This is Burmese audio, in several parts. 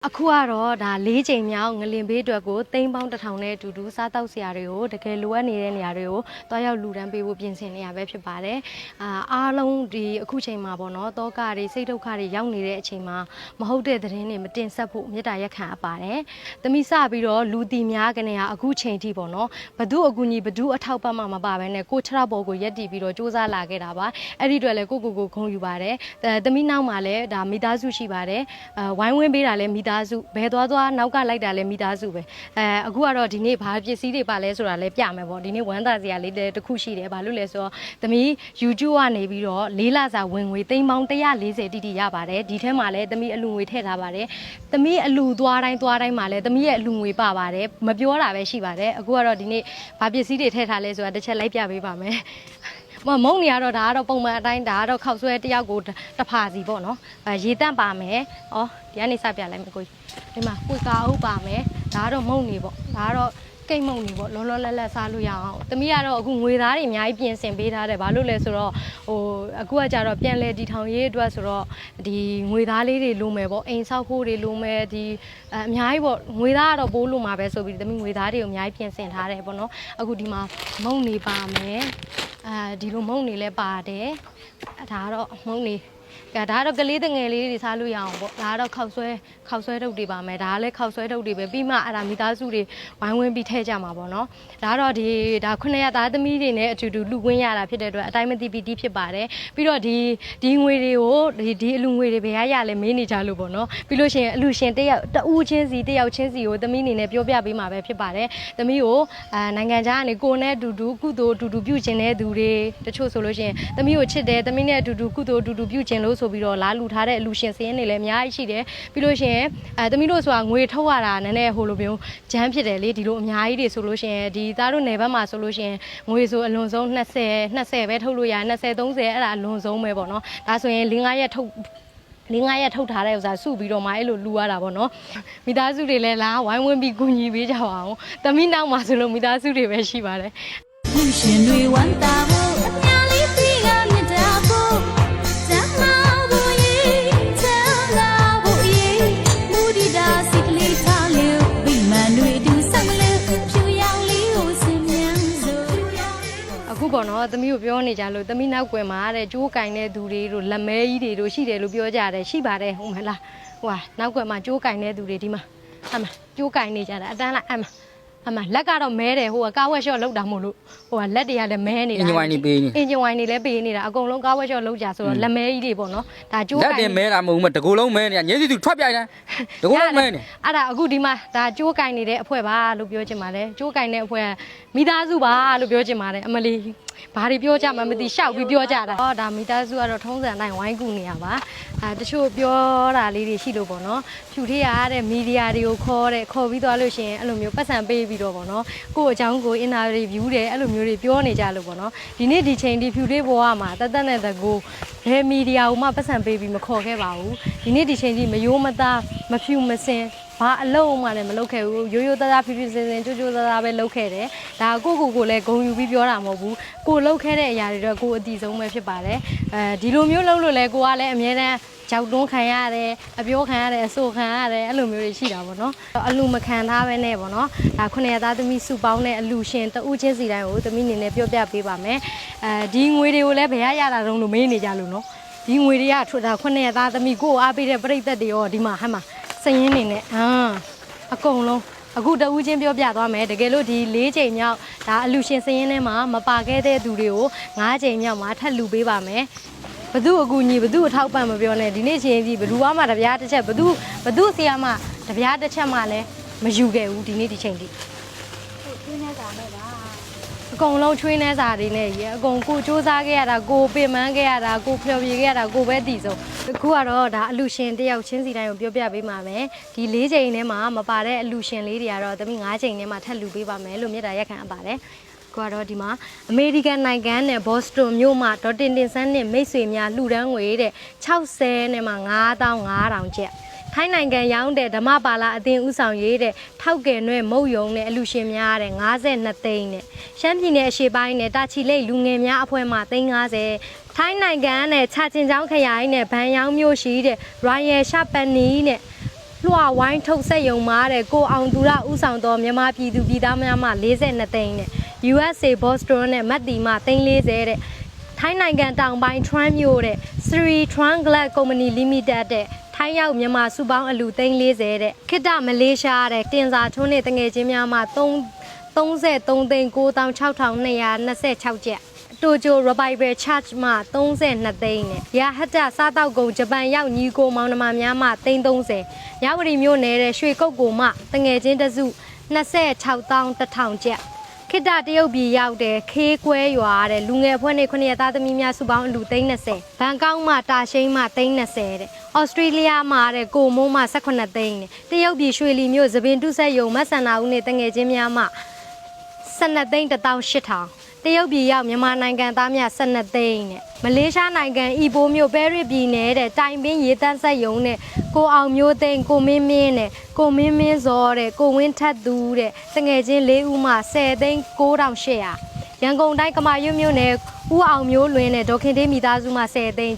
အခုကတော့ဒါ၄ချိန်မြောက်ငလင်ဘေးအတွက်ကိုသိန်းပေါင်း1000နဲ့အတူတူစားတောက်စရာတွေကိုတကယ်လိုအပ်နေတဲ့နေရာတွေကိုတွားရောက်လူတန်းပေးဖို့ပြင်ဆင်နေရပဲဖြစ်ပါတယ်အားလုံးဒီအခုချိန်မှာပေါ့နော်တောကတွေစိတ်ဒုက္ခတွေရောက်နေတဲ့အချိန်မှာမဟုတ်တဲ့သတင်းတွေမတင်ဆက်ဖို့မေတ္တာရက်ခံအပ်ပါတယ်။သမီးစပြီးတော့လူတီများကနေဟာအခုချိန်ထိပေါ့နော်ဘဒုအကူညီဘဒုအထောက်ပံ့မှမပါဘဲနဲ့ကိုခြေထောက်ပေါ်ကိုရက်တီပြီးတော့စူးစမ်းလာခဲ့တာပါ။အဲ့ဒီအတွက်လည်းကိုဂုံယူပါတယ်။သမီးနောက်မှာလည်းဒါမိသားစုရှိပါတယ်။ဝိုင်းဝန်းပေးတာလည်းမိသားစုဘယ်သွားနောက်ကလိုက်တာလဲမိသားစုပဲအခုကတော့ဒီနေ့ဘာပစ္စည်းတွေပါလဲဆိုတာလည်းပြမယ်ပေါ့ဒီနေ့ဝမ်းသာစရာလေးတစ်ခုရှိတယ်ဘာလို့လဲဆိုတော့သမီး YouTube ကနေပြီးတော့၄လစာဝင်ငွေသိန်းပေါင်း140တိတိရပါတယ်ဒီထဲမှာလည်းသမီးအလူငွေထည့်ထားပါတယ်သမီးအလူသွားတိုင်းမှာလည်းသမီးရဲ့အလူငွေပါပါတယ်မပြောတာပဲရှိပါတယ်အခုကတော့ဒီနေ့ဘာပစ္စည်းတွေထည့်ထားလဲဆိုတာတစ်ချက်လိုက်ပြပေးပါမယ်မုံနေရတော့ဒါကတော့ပုံမှန်အတိုင်းဒါကတော့ခောက်ဆွဲတယောက်ကိုတစ်ဖာစီပေါ့နော်ရေတန့်ပါမယ်ဒီကနေစပြလိုက်မယ်ကိုဒီမှာကွေကာအုပ်ပါမယ်ဒါကတော့မုံနေပေါ့ဒါကတော့ကိတ်မုံနေပေါ့လောလတ်လတ်စားလို့ရအောင်တမီးကတော့အခုငွေသားတွေအများကြီးပြင်ဆင်ပေးထားတယ်ဘာလို့လဲဆိုတော့အခုကကြတော့ပြန်လဲဒီထောင်ရေးအတွက်ဆိုတော့ဒီငွေသားလေးတွေလိုမယ်ပေါ့အိမ်ဆောက်ဖို့တွေလိုမယ်ဒီအများကြီးပေါ့ငွေသားကတော့ပိုးလို့မှာပဲဆိုပြီးတမီးငွေသားတွေကိုအများကြီးပြင်ဆင်ထားတယ်ပေါ့နော်အခုဒီမှာမုံနေပါမယ်ဒီလိုမုံနေလဲပါတယ်ဒါကတော့မုံနေဒါကတော့ကလေးတငယ်လေးတွေစားလို့ရအောင်ပေါ့ဒါကတော့ခောက်ဆွဲထုတ်တွေပါမယ်ဒါကလည်းခောက်ဆွဲထုတ်တွေပဲပြီးမှအဲ့ဒါမိသားစုတွေဝိုင်းဝန်းပြီးထည့်ကြမှာပေါ့နော်ဒါကတော့ဒါ900သားသမီးတွေနဲ့အတူတူလူဝင်းရတာဖြစ်တဲ့အတွက်အတိုင်းမသိပီတိဖြစ်ပါတယ်ပြီးတော့ဒီငွေတွေကိုဒီအလူငွေတွေဘယ်ရလဲမေးနေကြလို့ပေါ့နော်ပြီးလို့ရှိရင်အလူရှင်တဦးချင်းစီတယောက်ချင်းစီကိုသမီးအနေနဲ့ပြောပြပေးမှာပဲဖြစ်ပါတယ်သမီးကိုနိုင်ငံခြားကနေကိုနဲ့အတူတူကုသိုလ်အတူတူပြုကျင်တဲ့သူတွေတချို့ဆိုလို့ရှိရင်သမီးကိုချစ်တယ်သမီးနဲ့အတူတူကုသိုလ်အတူတူပြုကျင်လို့ဆိုပြီးတော့လာလူထားတဲ့အလူရှင်စင်းနေလည်းအများကြီးရှိတယ်ပြီးလို့ရှိရင်သမီးတို့ဆိုတာငွေထုတ်ရတာနည်းနည်းဟိုလိုမျိုးဂျမ်းဖြစ်တယ်လေဒီလိုအများကြီးတွေဆိုလို့ရှိရင်ဒီသားတို့နယ်ဘက်မှာဆိုလို့ရှိရင်ငွေဆိုအလွန်ဆုံး20ပဲထုတ်လို့ရ20 30အဲ့ဒါအလွန်ဆုံးပဲပေါ့နော်ဒါဆိုရင်4-5ရက်ထုတ်ထားတဲ့ဥစ္စာစုပြီးတော့မှအဲ့လိုလူရတာပေါ့နော်မိသားစုတွေလည်းလာဝိုင်းဝန်းပြီးကူညီပေးကြပါအောင်သမီးနောက်မှာဆိုလို့မိသားစုတွေပဲရှိပါတယ်ရှင်တွေဝမ်းသာဖို့အများလေးပြီးကမြတ်တာဖို့ဇမ်းမဖို့ရေးချမ်းသာဖို့ရေးမူဒီတာစိတ်ကလေးထားလို့ဗိမာန်တွေတူဆက်မလို့ဖြူရောင်လေးကိုစင်မြန်စို့အခုပေါ့နော်သမီးကိုပြောနေကြလို့သမီးနောက်ကွယ်မှာတဲ့ကြိုးကင်တဲ့သူတွေတို့လက်မဲကြီးတွေတို့ရှိတယ်လို့ပြောကြတယ်ရှိပါတယ်ဟုတ်မလားဟိုဟာနောက်ကွယ်မှာကြိုးကင်တဲ့သူတွေဒီမှာအမကြိုးကင်နေကြတာအတန်းလိုက်အမလက်ကတော့မဲတယ်ဟိုကကားဝက်ရှော့လောက်တာမို့လို့ဟိုကလက်တွေကလည်းမဲနေတာအင်ဂျင်ဝိုင်းနေပေးနေအင်ဂျင်ဝိုင်းနေလည်းပေးနေတာအကုန်လုံးကားဝက်ရှော့လောက်ကြဆိုတော့လက်မဲကြီးတွေပေါ့နော်ဒါကြိုးကင်လက်တင်မဲတာမဟုတ်ဘူးတကူလုံးမဲနေတာညစီသူထွက်ပြိုင်တယ်တကူလုံးမဲနေအဲ့ဒါအခုဒီမှာဒါကြိုးကင်နေတဲ့အဖွဲပါလို့ပြောချင်ပါတယ်ကြိုးကင်တဲ့အဖွဲမိသားစုပါလို့ပြောချင်ပါတယ်အမလီဘာတွေပြောကြမှမသိရှောက်ပြီးပြောကြတာဒါမိသားစုကတော့ထုံးစံတိုင်းဝိုင်းကူနေရပါတချို့ပြောတာလေးတွေရှိလို့ပေါ့နော်ဖြူထေးရတဲ့မီဒီယာတွေကိုခေါ်ပြီးသွားလို့ရှိရင်အဲ့လိုမျိုးပတ်စံပေးပြီးတော့ပေါ့နော်ကိုယ့်အကြောင်းကို interview တယ်အဲ့လိုမျိုးတွေပြောနေကြလို့ပေါ့နော်ဒီနေ့ဒီချိန်ဒီဖြူထေးဘဝမှာတသက်နဲ့တကူဘယ်မီဒီယာကိုမှပတ်စံပေးပြီးမခေါ်ခဲ့ပါဘူးဒီနေ့ဒီချိန်ဒီမယိုးမသားမဖြူမစင်ဘာအလုံးမှလည်းမလုပ်ခဲ့ဘူးရိုးရိုးသားသားဖြူဖြူစင်စင်ကြိုးကြိုးသားသားပဲလုပ်ခဲ့တယ်ဒါကိုလည်းဂုံယူပြီးပြောတာမဟုတ်ဘူးကိုလုပ်ခဲ့တဲ့အရာတွေတော့ကိုအတီဆုံးပဲဖြစ်ပါတယ်ဒီလိုမျိုးလုပ်လို့လဲကိုကလည်းအများတန်းကြောက်တွန်းခံရတယ်အပြောခံရတယ်အဆိုခံရတယ်အဲ့လိုမျိုးတွေရှိတာပေါ့နော်အလူမခံထားပဲနဲ့ပေါ့နော်ဒါ900သားသမီးစုပေါင်းတဲ့အလူရှင်တဦးချင်းစီတိုင်းကိုသမီးအနေနဲ့ပြောပြပေးပါမယ်ဒီငွေတွေကိုလည်းဘယ်ရတာတုံးလို့မေးနေကြလို့နော်ဒီငွေတွေကထွတ်တာ900သားသမီးကိုအားပေးတဲ့ပြိသက်တွေရောဒီမှာဟမ်းမှာစရင်နေနဲ့အကုန်လုံးအခုတဦးချင်းပြောပြသွားမယ်တကယ်လို့ဒီ၄ချိန်မြောက်ဒါအလူရှင်စရင်ထဲမှာမပါခဲ့တဲ့သူတွေကို9ချိန်မြောက်မှာထပ်လူပေးပါမယ်ဘသူအကူညီဘသူအထောက်ပံ့မပြောနဲ့ဒီနေ့ချင်းကြီးဘသူမှတပြားတစ်ချက်ဘသူဆီကမှတပြားတစ်ချက်မှလည်းမယူခဲ့ဘူးဒီနေ့ဒီချိန်ထိချွေးနေစာနဲ့ပါအကုန်လုံးချွေးနေစာတွေနဲ့ရေအကုန်ကိုစူးစမ်းခဲ့ရတာကိုပင်ပန်းခဲ့ရတာကိုဖျော်ဖြေခဲ့ရတာကိုပဲတည်ဆုံးအခုကတော့ဒါအလူရှင်တယောက်ချင်းစီတိုင်းကိုပြောပြပေးပါမယ်ဒီ၄ချိန်ထဲမှာမပါတဲ့အလူရှင်လေးတွေကတော့သမီး9ချိန်ထဲမှာထပ်လူပေးပါမယ်လို့မြတ်တာရက်ခံအပ်ပါတယ်ကတော့ဒီမှာအမေရိကန်နိုင်ငံနဲ့ဘော့စတွန်မြို့မှာဒေါ်တင်ဆန်းနဲ့မိတ်ဆွေများလှူဒန်းငွေတဲ့60နဲ့မှ9500ကျပ်ထိုင်းနိုင်ငံရောက်တဲ့ဓမ္မပါလာအသင်းဦးဆောင်ရေးတဲ့ထောက်ကယ်နွဲ့မုတ်ယုံနဲ့အလူရှင်များတဲ့52သိန်းနဲ့ရှမ်းပြည်နယ်အရှေ့ပိုင်းနဲ့တာချီလိတ်လူငယ်များအဖွဲ့မှ350ထိုင်းနိုင်ငံနဲ့ချာချင်ချောင်းခရိုင်နဲ့ဗန်ယောင်းမြို့ရှိတဲ့ Royal Shapani နဲ့ လွှဝိုင်းထုတ်ဆက်ယုံမာတဲ့ကိုအောင်သူရဥဆောင်တော်မြန်မာပြည်သူပြည်သားများမှ42သိန်းနဲ့ USA Boston နဲ့မတ်တီမှ340တဲ့ထိုင်းနိုင်ငံတောင်ပိုင်း Tran မြို့တဲ့ Sri Tran Glass Company Limited တဲ့ထိုင်းရောက်မြန်မာစုပေါင်းအလူ340တဲ့ခိတမလေးရှားတဲ့တင်စာထွန်းနဲ့တငယ်ချင်းများမှ33,6,226 ကျပ်တိုဂျို Revival Church မှ32သိန်းနဲ့ရဟတစားတောက်ကုန်းဂျပန်ရောက်ညီကိုမောင်နှမများမှ330ရဝတီမြို့နယ်တဲ့ရွှေကုတ်ကိုမှတငယ်ချင်းတစု26,100 ကျပ်ခိတတရုတ်ပြည်ရောက်တဲ့ခေးကွဲရွာတဲ့လူငယ်အဖွဲ့နဲ့9ရက်သားသမီးများစုပေါင်းအလူ30ဘန်ကောက်မှတာရှိန်မှ30တဲ့ဩစတြေးလျမှာတဲ့ကိုမိုးမှ18သိန်းနဲ့တရုတ်ပြည်ရွှေလီမြို့သပင်တုဆက်ယုံမဆန္ဒဦးနဲ့တငယ်ချင်းများမှ12သိန်း18,000တရုတ်ပြည်ရောက်မြန်မာနိုင်ငံသားများ12သိန်းနဲ့မလေးရှားနိုင်ငံအီပိုးမြို့ပဲရစ်ပြည်နယ်တဲ့တိုင်ပင်ရေတန်းဆက်ယုံနဲ့ကိုအောင်မျိုးသိန်းကိုမင်းမင်းနဲ့ကိုမင်းမင်းစောတဲ့ကိုဝင်းထက်သူတဲ့တငယ်ချင်း4ဦးမှ10သိန်း9,800ရန်ကုန်တိုင်းကမာရွတ်မြို့နယ်ဦးအောင်မျိုးလွင်နဲ့ဒေါခင်တေးမိသားစုမှ10သိန်း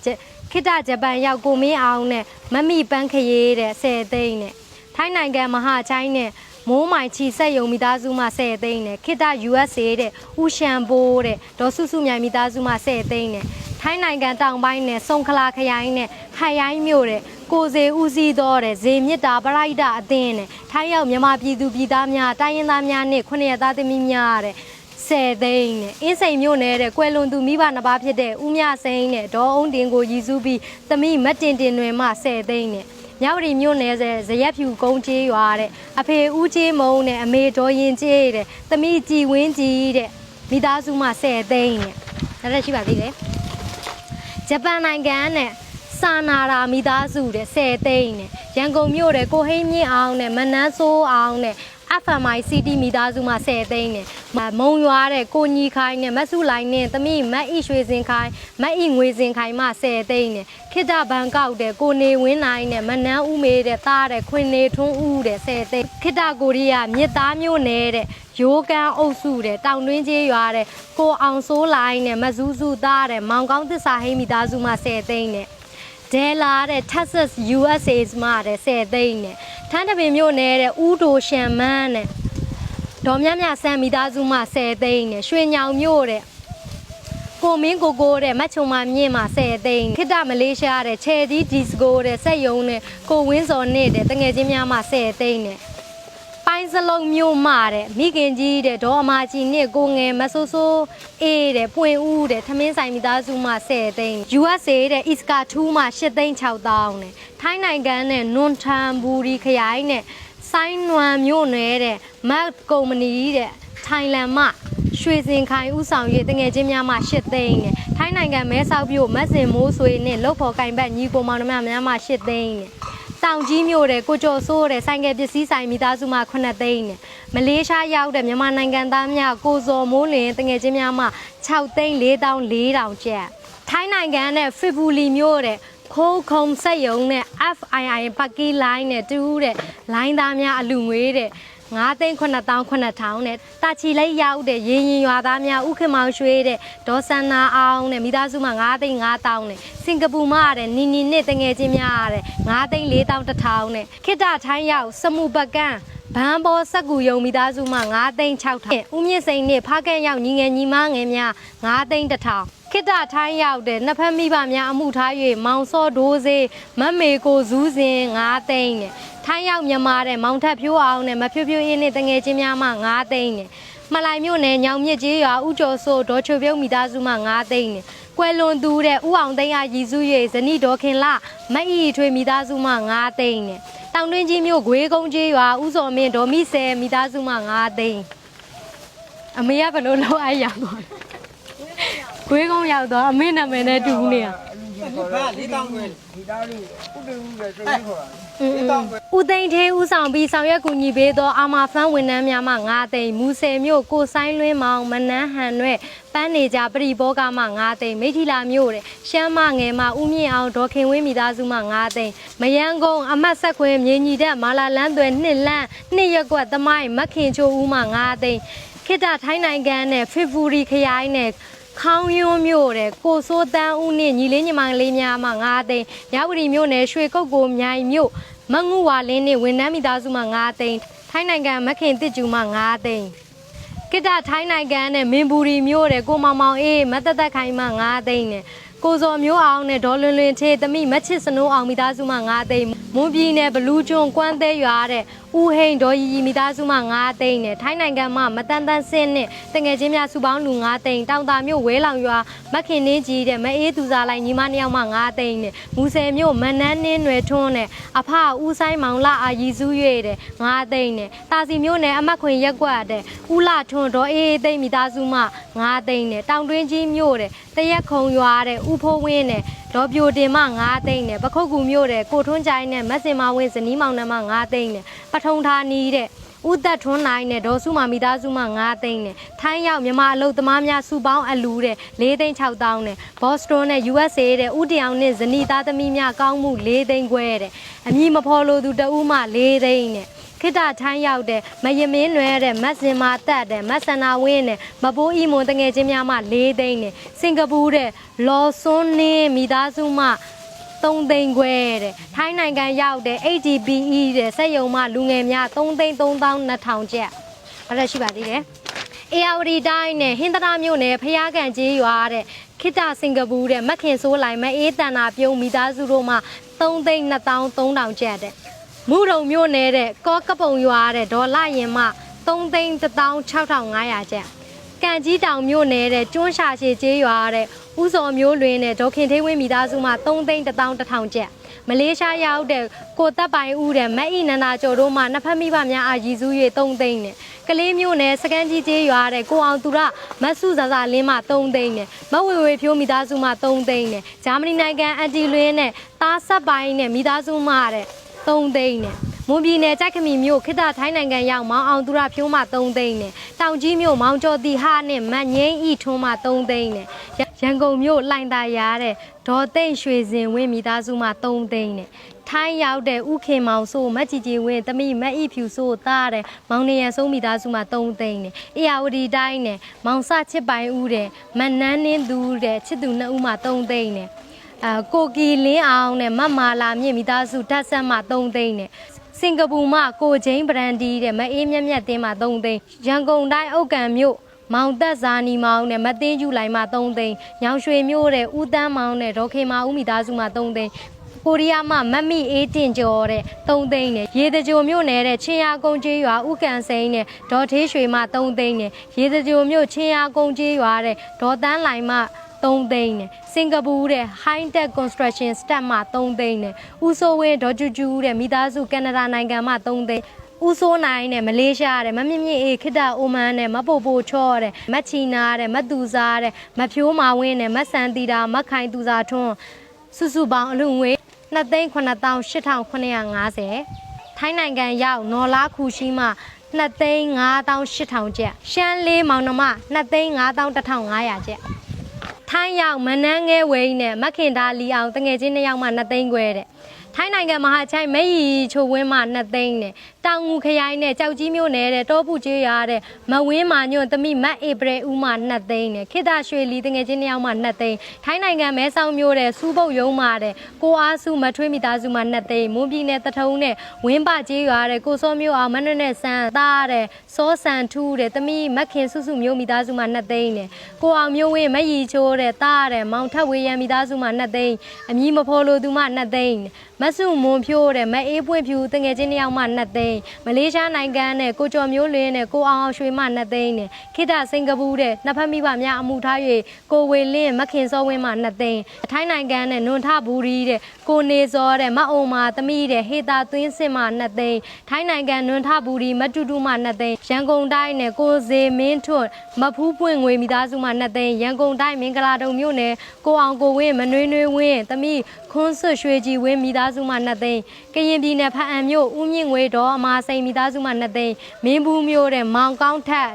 ခိတဂျပန်ရောက်ကိုမင်းအောင်နဲ့မမီပန်းခရေးတဲ့10သိန်းနဲ့ထိုင်းနိုင်ငံမဟာချိုင်းနဲ့မိုးမိုင်ချီဆက်ယုံမိသားစုမှ10သိန်းနဲ့ခိတ USA တဲ့ဦးရှန်ဘိုးတဲ့ဒေါ်စုစုမြိုင်မိသားစုမှ10သိန်းနဲ့ထိုင်းနိုင်ငံတောင်ပိုင်းနဲ့စုံခလာခရိုင်နဲ့ဟိုင်ရိုင်းမြို့တဲ့ကိုစေဦးစီးတော်တဲ့ဇေမြစ်တာပရိုက်တာအသင်းနဲ့ထိုင်းရောက်မြန်မာပြည်သူပြည်သားများတိုင်းရင်းသားများနဲ့9ရက်သားသမီးများတဲ့10သိန်းနဲ့အင်းစိန်မြို့နယ်တဲ့ကွယ်လွန်သူမိဘနှစ်ပါးဖြစ်တဲ့ဦးမြစိန်နဲ့ဒေါ်အုံးတင်ကိုရည်စူးပြီးသမီးမတ်တင်တင်တွင်မှ10သိန်းနဲ့မြဝတီမြို့နယ်ဇရက်ဖြူကုန်းကျေးရွာတဲ့အဖေဦးကျေးမုံနဲ့အမေဒေါ်ရင်ကျေးတဲ့သမီးကြည်ဝင်းကြီးတဲ့မိသားစုမှ10သိန်းနဲ့နောက်ထပ်ရှိပါသေးတယ်ဂျပန်နိုင်ငံနဲ့စာနာရာမိသားစုတဲ့10သိန်းနဲ့ရန်ကုန်မြို့တဲ့ကိုဟိန်းမြင့်အောင်နဲ့မနန်းစိုးအောင်နဲ့FMI City မိသားစုမှ10သိန်းနဲ့မုံရွာတဲ့ကိုညီခိုင်နဲ့မဆုလိုင်းနဲ့သမီးမတ်ဤရွှေစင်ခိုင်မတ်ဤငွေစင်ခိုင်မှ10သိန်းနဲ့ခိတဘန်ကောက်တဲ့ကိုနေဝင်းနိုင်နဲ့မနန်းဦးမေတဲ့သားတဲ့ခွင်နေထွန်းဦးတဲ့10သိန်းခိတကိုရီးယားမြစ်သားမျိုးနယ်တဲ့ရိုးကန်းအုပ်စုတဲ့တောင်တွင်းကျေးရွာတဲ့ကိုအောင်စိုးလိုင်းနဲ့မဇူးစုသားတဲ့မောင်ကောင်းသစ္စာဟိမိသားစုမှ10သိန်းနဲ့ဒဲလာတဲ့ Texas USA မှာတဲ့10သိန်းနဲ့ထန်းတပင်မြို့နယ်တဲ့ဦးဒိုရှန်မန်းနဲ့ဒေါ်မြမြဆန်မိသားစုမှ10သိန်းနဲ့ရွှေညောင်မြို့တဲ့ကိုမင်းကိုကိုတဲ့မတ်ချုံမမြင့်မှ10သိန်းခိတမလေးရှားတဲ့ချယ်ဒီဒီစကိုတဲ့စက်ယုံနဲ့ကိုဝင်းစော်နဲ့တဲ့တငယ်ချင်းများမှ10သိန်းနဲ့ပိုင်းစလုံးမြို့မှတဲ့မိခင်ကြီးတဲ့ဒေါ်အမကြီးနဲ့ကိုငယ်မဆိုးဆိုးအေးတဲ့ပွင့်ဦးတဲ့ထမင်းဆိုင်မိသားစုမှ10သိန်း USA တဲ့ Iska 2မှ8သိန်း6,000နဲ့ထိုင်းနိုင်ငံနဲ့နွန်ထန်ဘူရီခရိုင်နဲ့ဆိုင်းနွမ်မြို့နယ်တဲ့မတ်ကုမ္ပဏီတဲ့ထိုင်လန်မှရွှေစင်ခိုင်ဦးဆောင်ရေးတငယ်ချင်းများမှ8သိန်းနဲ့ထိုင်းနိုင်ငံမဲဆောက်မြို့မတ်စင်မိုးဆွေနဲ့လုတ်ဖော်ကင်ဘတ်ညီကိုမောင်နှမများမှ8သိန်းနဲ့တောင်ကြီးမြို့တဲ့ကိုကျော်စိုးတဲ့ဆိုင်ကယ်ပစ္စည်းဆိုင်မိသားစုမှ9သိန်းနဲ့မလေးရှားရောက်တဲ့မြန်မာနိုင်ငံသားများကိုစော်မိုးလင်းတငယ်ချင်းများမှ6သိန်း4,400 ကျပ်ထိုင်းနိုင်ငံနဲ့ဖစ်ဘူလီမြို့တဲ့ခိုးခုံဆက်ယုံနဲ့ FII ပတ်ကီလိုင်းနဲ့တူးတဲ့လိုင်းသားများအလူငွေတဲ့9,900,000နဲ့တာချီလိတ်ရောက်တဲ့ရေရင်ရွာသားများဥက္ကမောင်ရွှေတဲ့ဒေါ်စန္နာအောင်နဲ့မိသားစုမှ9,500,000နဲ့စင်ကာပူမှာတဲ့နီနီနဲ့တငယ်ချင်းများတဲ့9,400,100နဲ့ခိတထိုင်းရောက်စမှုပကန်းဘန်းဘောစက်ကူယုံမိသားစုမှ9,600,000ဦးမြင့်စိန်နဲ့ဖားကန့်ရောက်ညီငယ်ညီမငယ်များ9,100,000ခိတထိုင်းရောက်တဲ့နှစ်ဖက်မိဘများအမှုထား၍မောင်စောဒိုးစေးမမေကိုဇူးစင်9သိန်းနဲ့ထိုင်းရောက်မြန်မာတဲ့မောင်ထက်ဖြိုးအောင်နဲ့မဖြိုးဖြိုးအေးနဲ့တငယ်ချင်းများမှ9သိန်းနဲ့မလိုက်မြို့နယ်ညောင်မြစ်ကြီးရွာဦးကျော်စိုးဒေါ်ချိုပြုံးမိသားစုမှ9သိန်းနဲ့ကွယ်လွန်သူတဲ့ဦးအောင်သိန်းအားရည်စူး၍ဇနီးဒေါ်ခင်လမတ်ဤထွေမိသားစုမှ9သိန်းနဲ့တောင်တွင်းကြီးမြို့ဂွေးကုန်းကြီးရွာဦးစော်မင်းဒေါ်မိဆယ်မိသားစုမှ9သိန်းအမေကဘယ်လိုလုပ်အားရောက်သွားလဲဂွေးကုန်းရောက်တော့အမေနာမည်နဲ့တူနေရဘာ4,000ပဲဒီသားလေးဥတည်ဦးပဲဆိုပြီးခေါ်တာ4,000ပဲဦးသိန်းသေးဦးဆောင်ပြီးဆောင်ရွက်ကူညီပေးသောအာမာဖန်းဝန်ထမ်းများမှ9သိန်းမူဆယ်မြို့ကိုဆိုင်လွင်းမောင်မနန်းဟန်ရွဲ့ပန်းနေကြပရိဘောကမှ9သိန်းမိထီလာမြို့တဲ့ရှမ်းမငယ်မှဦးမြင့်အောင်ဒေါ်ခင်ဝင်းမိသားစုမှ9သိန်းမယန်းကုန်းအမတ်ဆက်ခွင်မြေညီတဲ့မာလာလန်းသွဲ2လမ်း2ရက်ကွက်သမိုင်းမခင်ချိုဦးမှ9သိန်းခိတထိုင်းနိုင်ငံနဲ့ဖေဗူရီခရိုင်နဲ့ခေါင်းရွံးမြို့တဲ့ကိုစိုးတန်းဦးနဲ့ညီလေးညီမလေးများမှ9သိန်းရဝတီမြို့နယ်ရွှေကုတ်ကိုမြိုင်မြို့ မငူဝါလင်းနဲ့ဝန်ထမ်းမိသားစုမှ9သိန်းထိုင်းနိုင်ငံမခင်တစ်ကျူမှ9သိန်းကိတ္တထိုင်းနိုင်ငံနဲ့မင်ဘူရီမြို့တဲ့ကိုမောင်မောင်အေးမသက်သက်ခိုင်မှ9သိန်းနဲ့ကိုစော်မျိုးအောင်နဲ့ဒေါ်လွင်လွင်ချေတမိမချစ်စနိုးအောင်မိသားစုမှ9သိန်းမွန်ပြည်နယ်ဘလူးကျွန်းကွမ်းသေးရွာတဲ့ဦးဟိန်ဒေါ်ရီမိသားစုမှ9သိန်းနဲ့ထိုင်းနိုင်ငံမှာမတန်တန်စင်းနဲ့တငယ်ချင်းများစုပေါင်းလူ9သိန်းတောင်တာမြို့ဝဲလောင်ရွာမခင်နှင်းကြီးတဲ့မအေးသူစားလိုက်ညီမ2ယောက်မှ9သိန်းနဲ့မူဆယ်မြို့မနန်းနှင်းနွယ်ထွန်းနဲ့အဖဦးဆိုင်မောင်လာအာရီစု၍တဲ့9သိန်းနဲ့တာစီမြို့နယ်အမတ်ခွင်ရက်ကွက်တဲ့ဦးလာထွန်းဒေါ်အေးသိန်းမိသားစုမှ9သိန်းနဲ့တောင်တွင်းကြီးမြို့တဲ့တရက်ခုံရွာတဲ့ဦးဖိုးဝင်းနဲ့ဒေါ်ပြိုတင်မှ9သိန်းနဲ့ပခုတ်ကူမြို့တဲ့ကိုထွန်းကြိုင်နဲ့မက်စင်မဝင်းဇနီးမောင်နှံမှ9သိန်းနဲ့ပထုံဌာနီတဲ့ဦးသက်ထွန်းနိုင်နဲ့ဒေါ်စုမမိသားစုမှ9သိန်းနဲ့ထိုင်းရောက်မြန်မာအလုပ်သမားများစုပေါင်းအလူတဲ့4သိန်း6တောင်းနဲ့ဘော့စတွန်နဲ့ USA တဲ့ဦးတယောင်နဲ့ဇနီးသားသမီးများကောင်းမှု4သိန်းခွဲတဲ့အမည်မဖော်လို့သူတဦးမှ4သိန်းနဲ့ခိတထိုင်းရောက်တဲ့မယမင်းနွယ်တဲ့မတ်စင်မာတက်တဲ့မတ်ဆန္နာဝင်းနဲ့မပိုးအီမွန်တငယ်ချင်းများမှ4သိန်းနဲ့စင်ကာပူတဲ့လော်စွန်းနေမိသားစုမှ3သိန်းခွဲတဲ့ထိုင်းနိုင်ငံရောက်တဲ့ ADPE တဲ့စက်ယုံမှလူငယ်များ3သိန်း3200ကျပ်အဲ့ဒါရှိပါသေးတယ်AOD တိုင်းနဲ့ဟင်္ဒရာမြို့နယ်ဖျားကန်ကျေးရွာတဲ့ခိတစင်ကာပူတဲ့မခင်ဆိုးလိုက်မအေးတန်နာပြုံးမိသားစုတို့မှ3သိန်း2300ကျပ်တဲ့မူရုံမြို့နယ်တဲ့ကောကပုံရွာတဲ့ဒေါ်လာရင်မှ3သိန်း16500ကျပ်ကံကြီးတောင်မြို့နယ်တဲ့ကျွန်းရှာရှည်ကျေးရွာတဲ့ဦးစော်မျိုးလွင်နဲ့ဒေါခင်သေးဝင်းမိသားစုမှ3သိန်း11000ကျပ်မလေးရှားရောက်တဲ့ကိုသက်ပိုင်ဦးတဲ့မက်အီနန္ဒာကျော်တို့မှနှစ်ဖက်မိဘများအာရည်စု၍3သိန်းနဲ့ကလေးမျိုးနယ်စကန်ကြီးကျေးရွာတဲ့ကိုအောင်သူရမတ်စုဇာဇာလင်းမှ3သိန်းနဲ့မဝေဝေဖြိုးမိသားစုမှ3သိန်းနဲ့ဂျာမနီနိုင်ငံအန်တီလွင်းနဲ့သားဆက်ပိုင်နဲ့မိသားစုမှတဲ့3သိန်းနဲ့မွန်ပြည်နယ်ကြိုက်ခမီမြို့ခိတထိုင်းနိုင်ငံရောက်မောင်အောင်သူရဖြိုးမှ3သိန်းနဲ့တောင်ကြီးမြို့မောင်ကျော်တီဟာနဲ့မတ်ငိမ့်ဤထွန်းမှ3သိန်းနဲ့ရန်ကုန်မြို့လှိုင်သာယာတဲ့ဒေါ်သိန်းရွှေစင်ဝင်းမိသားစုမှ3သိန်းနဲ့ထိုင်းရောက်တဲ့ဥခင်မောင်ဆိုးမတ်ကြည်ကြည်ဝင်းတမိမတ်ဤဖြူဆိုးသားတဲ့မောင်နေရန်ဆိုးမိသားစုမှ3သိန်းနဲ့အေယာဝတီတိုင်းနဲ့မောင်စချစ်ပိုင်ဦးတဲ့မနန်းနှင်းသူတဲ့ချစ်သူ2ဦးမှ3သိန်းနဲ့ကိုကီလင်းအောင်နဲ့မတ်မာလာမြင့်မိသားစုဓာတ်ဆက်မှ3သိန်းနဲ့စင်ကာပူမှကိုဂျိန်းဘရန်ဒီတဲ့မအေးမြတ်မြတ်တင်းမှ3သိန်းရန်ကုန်တိုင်းအုတ်ကံမြို့မောင်သက်ဇာနီမောင်နဲ့မသိန်းကျူလိုက်မှ3သိန်းညောင်ရွှေမြို့တဲ့ဦးတန်းမောင်နဲ့ဒေါခေမာဦးမိသားစုမှ3သိန်းကိုရီးယားမှမတ်မီအေးတင်ကျော်တဲ့3သိန်းနဲ့ရေတကြိုမြို့နယ်တဲ့ချင်းရကုန်းကျေးရွာဦးကန်စိန်နဲ့ဒေါ်သေးရွှေမှ3သိန်းနဲ့ရေတကြိုမြို့ချင်းရကုန်းကျေးရွာတဲ့ဒေါ်တန်းလိုင်မှ3သိန်းနဲ့စင်ကာပူတဲ့ High Tech Construction Staff မှ3သိန်းနဲ့ဦးစိုးဝင်းဒေါ်ကျူကျူတဲ့မိသားစုကနေဒါနိုင်ငံမှ3သိန်းဦးစိုးနိုင်နဲ့မလေးရှားတဲ့မမြင့်မြင့်အေးခိတအိုမန်နဲ့မပိုပိုချော့တဲ့မချီနာတဲ့မသူစားတဲ့မဖြိုးမာဝင်းနဲ့မဆန်တီတာမခိုင်သူစားထွန်းစုစုပေါင်းအလူငွေ2,98,950ထိုင်းနိုင်ငံရောက်နော်လားခူရှိမှ2,58,000ကျပ်ရှမ်းလေးမောင်နှမ2,51,500ကျပ်ထိုင်းရောက်မနန်းငယ်ဝိန်းနဲ့မခင်ဒါလီအောင်တငယ်ချင်း2ယောက်မှ2သိန်းခွဲတဲ့ထိုင်းနိုင်ငံမဟာချိုင်မဲရီချိုဝင်းမှ2သိန်းနဲ့တောင်ငူခရိုင်နဲ့ကြောက်ကြီးမြို့နယ်တဲ့တောပူကျေးရွာတဲ့မဝင်းမာညွန့်တမိမတ်ဧပြီဦးမှ2သိန်းနဲ့ခိတရွှေလီတငယ်ချင်း2ယောက်မှ2သိန်းထိုင်းနိုင်ငံမဲဆောက်မြို့တဲ့စူးပုတ်ရုံးမှတဲ့ကိုအားစုမထွေးမိသားစုမှ2သိန်းမွန်ပြည်နယ်တထုံနဲ့ဝင်းပကျေးရွာတဲ့ကိုစောမျိုးအောင်မနနဲ့ဆန်းသားတဲ့စောဆန်ထူးတဲ့တမိမခင်စုစုမျိုးမိသားစုမှ2သိန်းနဲ့ကိုအောင်မျိုးဝင်းမရီချိုးတဲ့သားတဲ့မောင်ထက်ဝေရန်မိသားစုမှ2သိန်းအမည်မဖော်လို့သူမှ2သိန်းမဆုမွန်ဖြိုးတဲ့မအေးပွင့်ဖြူတငယ်ချင်း2ယောက်မှ2သိန်းမလေးရှားနိုင်ငံနဲ့ကိုကျော်မျိုးလင်းနဲ့ကိုအောင်အောင်ရွှေမှ2သိန်းနဲ့ခိတစင်ကာပူတဲ့နှစ်ဖက်မိဘများအမှုထား၍ကိုဝေလင်းမခင်စောဝင်းမှ2သိန်းထိုင်းနိုင်ငံနဲ့နွန်ထဘူရီတဲ့ကိုနေစောတဲ့မအုံမာသမီးတဲ့ဟေတာသွင်းစစ်မှ2သိန်းထိုင်းနိုင်ငံနွန်ထဘူရီမတူတူမှ2သိန်းရန်ကုန်တိုင်းနဲ့ကိုဇေမင်းထွန်းမဖူးပွင့်ငွေမိသားစုမှ2သိန်းရန်ကုန်တိုင်းမင်္ဂလာတုံမြို့နယ်ကိုအောင်ကိုဝင်းမနှွေးနှွေးဝင်းသမီးခွန်းဆွရွှေကြီးဝင်းမိသားစုမှ2သိန်းကရင်ပြည်နယ်ဖအံမြို့ဦးမြင့်ငွေတော်အမာစိန်မိသားစုမှ2သိန်းမင်းဘူးမြို့တဲ့မောင်ကောင်းထက်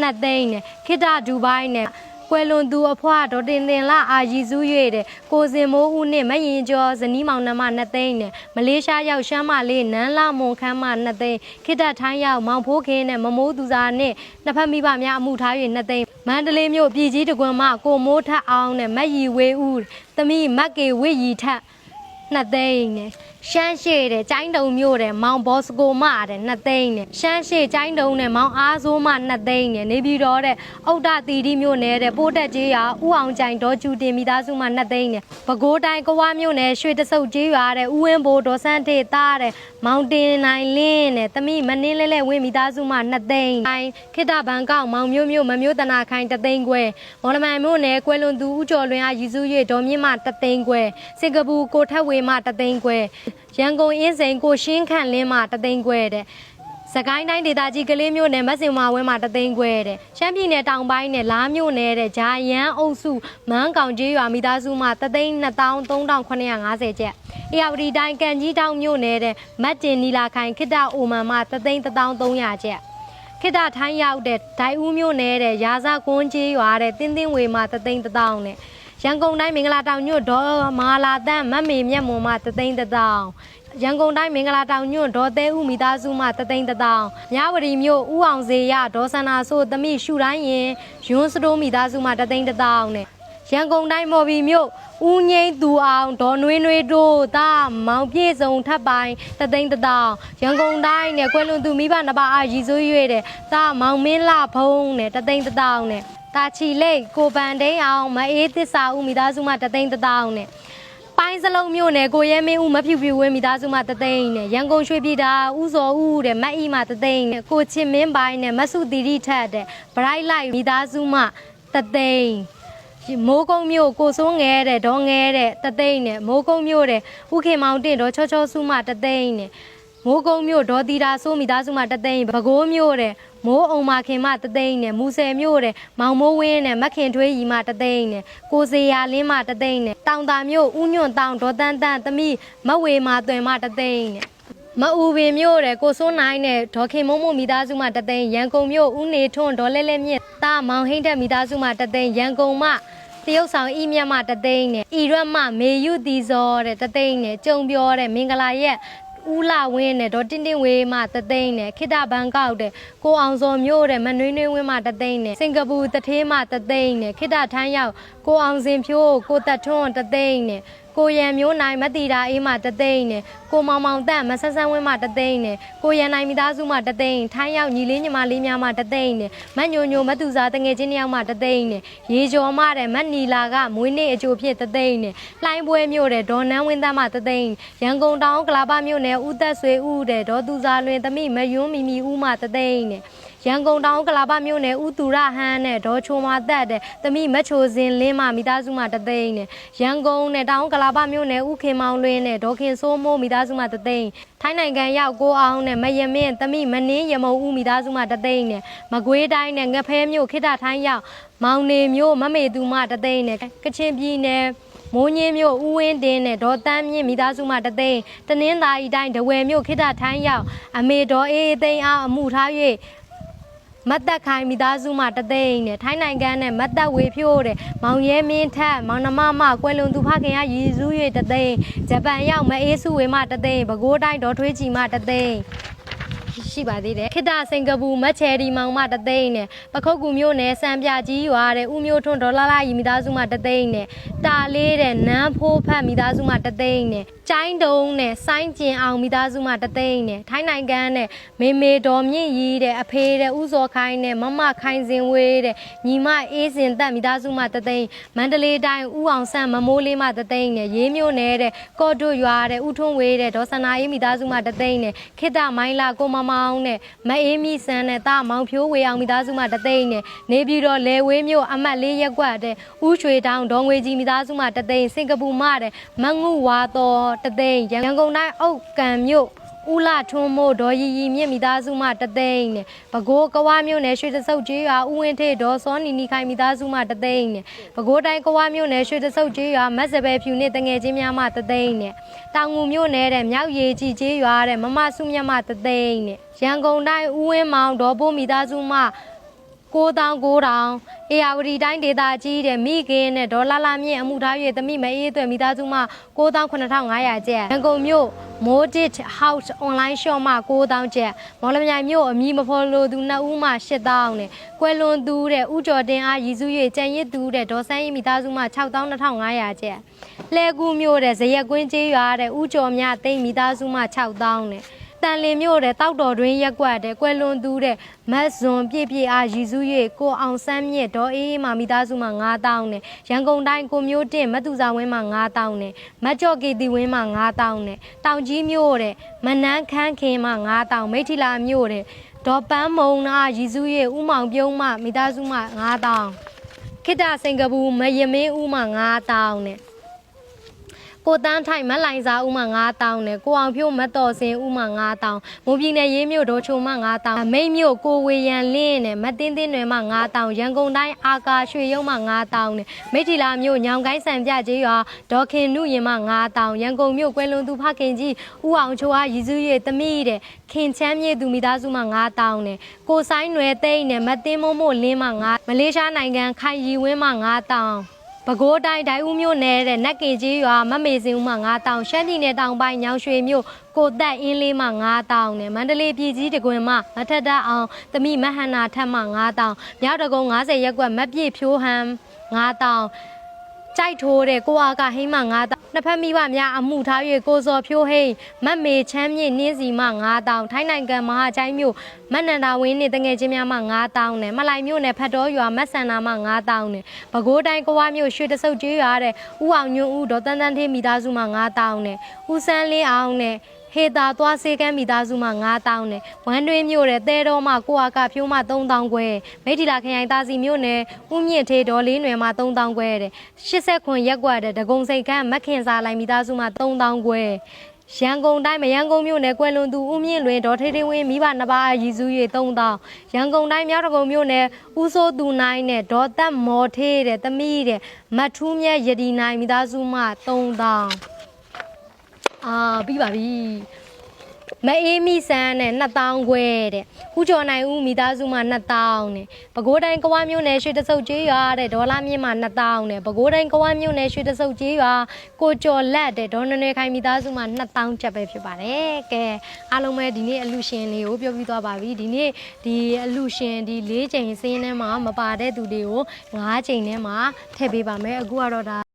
2သိန်းနဲ့ခိတဒူဘိုင်းနဲ့ကွယ်လွန်သူအဖွားဒေါ်တင်တင်လာအာရီစု၍တဲ့ကိုစင်မိုးဦးနဲ့မရင်ကျော်ဇနီးမောင်နှမ2သိန်းနဲ့မလေးရှားရောက်ရှမ်းမလေးနန်းလာမွန်ခမ်းမှ2သိန်းခိတထိုင်းရောက်မောင်ဖိုးခင်းနဲ့မမိုးသူစာနဲ့နှစ်ဖက်မိဘများအမှုထား၍2သိန်းမန္တလေးမြို့ပြည်ကြီးတကွန်မှကိုမိုးထက်အောင်နဲ့မက်ရီဝေးဦးသမီးမက်ကေဝစ်ရီထက်2သိန်းနဲ့ ရှမ်းရှေ့တဲ့ကျိုင်းတုံမြို့တဲ့မောင်ဘောစကိုမတဲ့2သိန်းနဲ့ရှမ်းရှေ့ကျိုင်းတုံနဲ့မောင်အားစိုးမ2သိန်းနဲ့နေပြည်တော်တဲ့ဥဒ္ဒတီတီမြို့နယ်တဲ့ပိုးတက်ကျေးရွာဥအောင်ကြိုင်ဒေါ်ကျူတင်မိသားစုမှ2သိန်းနဲ့ပဲခူးတိုင်းကဝမြို့နယ်ရွှေတဆုပ်ကျေးရွာတဲ့ဥဝင်းဘိုဒေါ်စန်းထေသားတဲ့မောင်တင်နိုင်လင်းနဲ့သမီးမနှင်းလဲဝင်းမိသားစုမှ2သိန်းတိုင်းခိတ္တဘန်ကောက်မောင်မျိုးမျိုးမမျိုးတနာခိုင်3သိန်းခွဲမော်လမြိုင်မြို့နယ်ကွယ်လွန်သူဦးကျော်လွင်အားရည်စူး၍ဒေါ်မြင့်မ3သိန်းခွဲစင်ကာပူကိုထက်ဝေမှ3သိန်းခွဲရန်ကုန်အင်းစိန်ကိုရှင်းခန့်လင်းမှ3သိန်းခွဲတဲ့စကိုင်းတိုင်းဒေသကြီးကလေးမျိုးနယ်မဆင်မဝဲမှာ3သိန်းခွဲတဲ့ရှမ်းပြည်နယ်တောင်ပိုင်းနယ်လားမျိုးနယ်တဲ့ဂျာယန်အုပ်စုမန်းကောင်ကျေးရွာမိသားစုမှ3,223,950ကျပ်အေရဝတီတိုင်းကံကြီးတောင်မျိုးနယ်တဲ့မတ်တင်နီလာခိုင်ခိတ္တအိုမန်မှ3,1300ကျပ်ခိတ္တထိုင်းရောက်တဲ့ဒိုင်ဦးမျိုးနယ်တဲ့ရာဇကွန်းကျေးရွာတဲ့တင်းတင်းဝေမှ3,100,000နဲ့ရန်ကုန်တိုင်းမင်္ဂလာတောင်ညွတ်ဒေါ်မာလာတန်းမတ်မေမြတ်မွန်မှ3,100,000ရန်ကုန်တိုင်းမင်္ဂလာတောင်ညွန့်ဒေါ်သဲဦးမိသားစုမှ3,100,000မြဝတီမြို့ဦးအောင်စေရဒေါ်စန္နာဆိုသမီးရှူတိုင်းရင်ယွန်းစတိုးမိသားစုမှ3,100,000နဲ့ရန်ကုန်တိုင်းမော်ဘီမြို့ဦးငိမ့်သူအောင်ဒေါ်နွေးနွေးတို့တာမောင်ပြည့်စုံထပ်ပိုင်း3,100,000ရန်ကုန်တိုင်းနဲ့ကွယ်လွန်သူမိဘနှစ်ပါးအားရည်စူး၍တဲ့တာမောင်မင်းလှဖုံးနဲ့3,100,000နဲ့တာချီလိတ်ကိုပန်ဒိန်းအောင်မအေးသစ္စာဦးမိသားစုမှ3,100,000နဲ့ပိုင်းစလုံးမျိုးနဲ့ကိုရဲမင်းဦးမဖြူဖြူဝင်းမိသားစုမှ3သိန်းနဲ့ရန်ကုန်ရွှေပြည်သာဦးစောဦးတဲ့မတ်အီမှ3သိန်းနဲ့ကိုချစ်မင်းပိုင်းနဲ့မဆုတီရီထက်တဲ့ bright light မိသားစုမှ3သိန်းမိုးကုံမျိုးကိုစိုးငဲတဲ့ဒေါ်ငဲတဲ့3သိန်းနဲ့မိုးကုံမျိုးတဲ့ဥခေမောင်တင့်ဒေါ်ချောချောစုမှ3သိန်းနဲ့မိုးကုံမျိုးဒေါ်တီတာဆိုးမိသားစုမှ3သိန်းပဲခူးမျိုးတဲ့မိုးအောင်မခင်မ3သိန်းနဲ့မူဆယ်မျိုးတဲ့မောင်မိုးဝင်းနဲ့မခင်ထွေးရီမှ3သိန်းနဲ့ကိုစေယာလင်းမှ3သိန်းနဲ့တောင်တာမျိုးဦးညွန့်တောင်ဒေါ်တန်းတန်းသမီးမဝေမာသွင်မှ3သိန်းနဲ့မအူပင်မျိုးတဲ့ကိုစိုးနိုင်နဲ့ဒေါ်ခင်မုံမုံမိသားစုမှ3သိန်းရန်ကုန်မျိုးဦးနေထွန်းဒေါ်လဲလဲမြင့်တာမောင်ဟိန်းတက်မိသားစုမှ3သိန်းရန်ကုန်မှတရုတ်ဆောင်ဤမြတ်မှ3သိန်းနဲ့ဤရွတ်မှမေယုတီဇော်တဲ့3သိန်းနဲ့ကြုံပြောတဲ့မင်္ဂလာရက်ဦးလာဝင်းနဲ့ဒေါ်တင်းတင်းဝေးမှ3သိန်းနဲ့ခိတ္တဘန်ကောက်တဲ့ကိုအောင်စောမျိုးတဲ့မနှွေးနှွေးဝင်းမှ3သိန်းနဲ့စင်ကာပူတထေးမှ3သိန်းနဲ့ခိတ္တထန်းရောက်ကိုအောင်စင်ဖြိုးကိုသက်ထွန်း3သိန်းနဲ့ကိုရန်မျိုးနိုင်မတီတာအေးမှ3သိန်းနဲ့ကိုမောင်မောင်တန့်မဆန်းဆန်းဝင်းမှ3သိန်းနဲ့ကိုရန်နိုင်မိသားစုမှ3သိန်းထိုင်းရောက်ညီလေးညီမလေးများမှ3သိန်းနဲ့မညိုညိုမတူစားတငယ်ချင်းတယောက်မှ3သိန်းနဲ့ရေကျော်မှတဲ့မနီလာကမွေးနေ့အကျိုးဖြစ်3သိန်းနဲ့လှိုင်းပွဲမျိုးတဲ့ဒေါ်နန်းဝင်းသားမှ3သိန်းရန်ကုန်တောင်ကလာပမြို့နယ်ဦးသက်ဆွေဦးတဲ့ဒေါ်သူစာလွင်သမီးမယွန်းမီမီဦးမှ3သိန်းနဲ့ရန်ကုန်တောင်ကလာပမြို့နယ်ဦးသူရဟန်းနဲ့ဒေါ်ချိုမာသက်တဲ့သမီးမချိုစင်လင်းမှမိသားစုမှ3သိန်းနဲ့ရန်ကုန်နဲ့တောင်ကလာပမြို့နယ်ဦးခင်မောင်လွင်နဲ့ဒေါ်ခင်စိုးမိုးမိသားစုမှ3သိန်းထိုင်းနိုင်ငံရောက်ကိုအောင်နဲ့မယမင်းသမီးမနှင်းရမုံဦးမိသားစုမှ3သိန်းနဲ့မကွေးတိုင်းနဲ့ငဖဲမြို့ခိတ္တထိုင်းရောက်မောင်နေမျိုးမမေသူမှ3သိန်းနဲ့ကချင်ပြည်နယ်မိုးညင်းမြို့ဦးဝင်းတင်နဲ့ဒေါ်တန်းမြင့်မိသားစုမှ3သိန်းတနင်္သာရီတိုင်းဒဝယ်မြို့ခိတ္တထိုင်းရောက်အမေဒေါ်အေးသိန်းအားအမှုထား၍မတ်သက်ခိုင်မိသားစုမှ3သိန်းနဲ့ထိုင်းနိုင်ငံနဲ့မတ်သက်ဝေဖြိုးတဲ့မောင်ရဲမင်းထက်မောင်နှမမကွယ်လွန်သူဖခင်အားရည်စူး၍3သိန်းဂျပန်ရောက်မအေးစုဝေမှ3သိန်းပဲခူးတိုင်းဒေါ်ထွေးကြည်မှ3သိန်းရှိပါသေးတယ်ခိတ္တစင်ကာပူမတ်ချယ်ရီမောင်မှ3သိန်းနဲ့ပခုတ်ကူမြို့နယ်စံပြကြီးရွာတဲ့ဦးမျိုးထွန်းဒေါ်လာလာရီမိသားစုမှ3သိန်းနဲ့တာလေးတဲ့နန်းဖိုးဖတ်မိသားစုမှ3သိန်းနဲ့ကျိုင်းတုံနဲ့စိုင်းကျင်အောင်မိသားစုမှ3သိန်းနဲ့ထိုင်းနိုင်ငံနဲ့မေမေဒေါ်မြင့်ရီတဲ့အဖေတဲ့ဦးစောခိုင်းနဲ့မမခိုင်းစင်ဝေးတဲ့ညီမအေးစင်သက်မိသားစုမှ3သိန်းမန္တလေးတိုင်းဦးအောင်ဆန်းမမိုးလေးမှ3သိန်းနဲ့ရေးမျိုးနယ်တဲ့ကော့တွရွာတဲ့ဦးထွန်းဝေးတဲ့ဒေါ်စန္နာအေးမိသားစုမှ3သိန်းနဲ့ခိတ္တမိုင်းလာကိုမမောင်နဲ့မအေးမီဆန်းနဲ့တာမောင်ဖြိုးဝေအောင်မိသားစုမှ3သိန်းနဲ့နေပြည်တော်လေဝေးမြို့အမှတ်4ရပ်ကွက်တဲ့ဦးရွှေတောင်ဒေါ်ငွေကြီးမိသားစုမှ3သိန်းစင်ကာပူမှတဲ့မငုဝါတော်3သိန်းရန်ကုန်တိုင်းအုတ်ကံမြို့ဦးလာထွန်းမို့ဒေါ်ရီရီမြင့်မိသားစုမှ3သိန်းနဲ့ပဲခူးကဝမြို့နယ်ရွှေတဆုပ်ကျေးရွာဦးဝင်းထေဒေါ်စောနီနီခိုင်မိသားစုမှ3သိန်းနဲ့ပဲခူးတိုင်းကဝမြို့နယ်ရွှေတဆုပ်ကျေးရွာမတ်စပယ်ဖြူနဲ့တငယ်ချင်းများမှ3သိန်းနဲ့တောင်ငူမြို့နယ်တဲ့မြောက်ရည်ကြီးကျေးရွာတဲ့မမစုမြတ်မှ3သိန်းနဲ့ရန်ကုန်တိုင်းဦးဝင်းမောင်ဒေါ်ပိုးမိသားစုမှ9 9,900အေယာဝတီတိုင်းဒေသကြီးတဲ့မိခင်နဲ့ဒေါ်လာလာမြင့်အမှုထား၍တမိမအေးအတွက်မိသားစုမှ9,9,500ကျပ်ရန်ကုန်မြို့ Modit House Online Shop မှ9,000ကျပ်မော်လမြိုင်မြို့အမည်မဖော်လိုသူ2ဦးမှ8,000နဲ့ကွယ်လွန်သူတဲ့ဥကျော်တင်အားရည်စူး၍ကြံရစ်သူတဲ့ဒေါ်စန်းရင်မိသားစုမှ6,2,500ကျပ်လှဲကူမြို့တဲ့ဇရက်ကွင်းကျေးရွာတဲ့ဥကျော်မြသိမ့်မိသားစုမှ6,000နဲ့တန်လင်းမြို့တဲ့တောက်တော်တွင်ရက်ကွက်တဲ့ကွယ်လွန်သူတဲ့မတ်ဇွန်ပြည့်ပြည့်အားရည်စူး၍ကိုအောင်ဆန်းမြင့်ဒေါ်အေးမှမိသားစုမှ9,000နဲ့ရန်ကုန်တိုင်းကိုမျိုးတင့်မတူစာဝင်းမှ9,000နဲ့မတ်ကျော့ကေတီဝင်းမှ9,000နဲ့တောင်ကြီးမြို့တဲ့မနန်းခန်းခင်မှ9,000မိထီလာမြို့တဲ့ဒေါ်ပန်းမုံနာရည်စူး၍ဥမောင်ပြုံးမှမိသားစုမှ9,000ခိတ္တစင်ကာပူမယမင်းဦးမှ9,000နဲ့ကိုတန်းထိုင်မလိုင်စာဦးမှ9,000နဲ့ကိုအောင်ဖြိုးမတော်စင်ဦးမှ9,000မွန်ပြည်နယ်ရေးမြို့ဒေါ်ချုံမှ9,000မိတ်မြို့ကိုဝေရန်လင်းနဲ့မတင်းတင်းတွေမှ9,000ရန်ကုန်တိုင်းအာကာရွှေရုံးမှ9,000နဲ့မိထီလာမြို့ညောင်ကိုင်းဆန်ပြကျေးရွာဒေါ်ခင်နုရင်မှ9,000ရန်ကုန်မြို့ကွယ်လွန်သူဖခင်ကြီးဦးအောင်ချိုအားရည်စူး၍တမိတဲ့ခင်ချမ်းမြေသူမိသားစုမှ9,000နဲ့ကိုဆိုင်နွယ်သိန်းနဲ့မတင်းမို့မို့လင်းမှ9မလေးရှားနိုင်ငံခိုင်ရီဝင်းမှ9,000ပဲခူးတိုင်းဒိုင်ဦးမြို့နယ်တဲ့နက်ကင်ကြီးရွာမမေစင်ဦးမှ9,000ရှမ်းပြည်နယ်တောင်ပိုင်းညောင်ရွှေမြို့ကိုသက်အင်းလေးမှ9,000နဲ့မန္တလေးပြည်ကြီးတကွင်မှမထက်တအောင်တမိမဟန္နာထက်မှ9,000မြောက်တကုံ90ရက်ကွက်မပြည့်ဖြိုးဟန်9,000ကြိုက်ထိုးတဲ့ကိုအားကဟိမှ9,000နှစ်ဖက်မိဘများအမှုထား၍ကိုစော်ဖြိုးဟိမတ်မေချမ်းမြေနှင်းစီမှ9,000ထိုင်းနိုင်ငံမဟာချိုင်းမြို့မနန္ဒာဝင်းနှင့်တငယ်ချင်းများမှ9,000နဲ့မလိုက်မြို့နယ်ဖတ်တော်ရွာမတ်ဆန္နာမှ9,000နဲ့ပဲခူးတိုင်းကဝါမြို့ရွှေတဆုပ်ကျေးရွာတဲ့ဥအောင်ညွန့်ဦးဒေါ်တန်းတန်းထေးမိသားစုမှ9,000နဲ့ဦးစန်းလင်းအောင်နဲ့ဟေတာသွားစေကမ်းမိသားစုမှ9,000နဲ့ဝမ်းတွင်းမြို့တဲ့တဲတော်မှကိုအားကဖြိုးမှ3,000ခွဲမိထီလာခရိုင်သားစီမြို့နယ်ဦးမြင့်ထေးဒေါ်လေးနွယ်မှ3,000ခွဲတဲ့89ရက်ကွက်တဲ့ဒဂုံစိတ်ခန့်မခင်စာလိုင်မိသားစုမှ3,000ခွဲရန်ကုန်တိုင်းမရန်ကုန်မြို့နယ်ကွယ်လွန်သူဦးမြင့်လွင်ဒေါ်ထေးထေးဝင်းမိဘ2ပါးရည်စူး၍3,000ရန်ကုန်တိုင်းမြောက်တကုံမြို့နယ်ဦးစိုးသူနိုင်နဲ့ဒေါ်သက်မော်ထေးတဲ့တမိတဲ့မထူးမြတ်ယဒီနိုင်မိသားစုမှ3,000ပြီးပါပြီမအေးမီဆန်းနဲ့2,000ခွဲတဲ့ဦးကျော်နိုင်ဦးမိသားစုမှ2,000နဲ့ပဲခူးတိုင်းကဝါမြို့နယ်ရွှေတဆုပ်ကျေးရွာတဲ့ဒေါ်လာမြင့်မှ2,000နဲ့ပဲခူးတိုင်းကဝါမြို့နယ်ရွှေတဆုပ်ကျေးရွာကိုကျော်လက်တဲ့ဒေါ်နွယ်နွယ်ခိုင်မိသားစုမှ2,000ကျပ်ပဲဖြစ်ပါတယ်ကဲအားလုံးပဲဒီနေ့အလူရှင်တွေကိုပြောပြီးသွားပါပြီဒီနေ့ဒီအလူရှင်ဒီ4ချိန်စင်းထဲမှာမပါတဲ့သူတွေကို5ချိန်ထဲမှာထည့်ပေးပါမယ်အခုကတော့ဒါ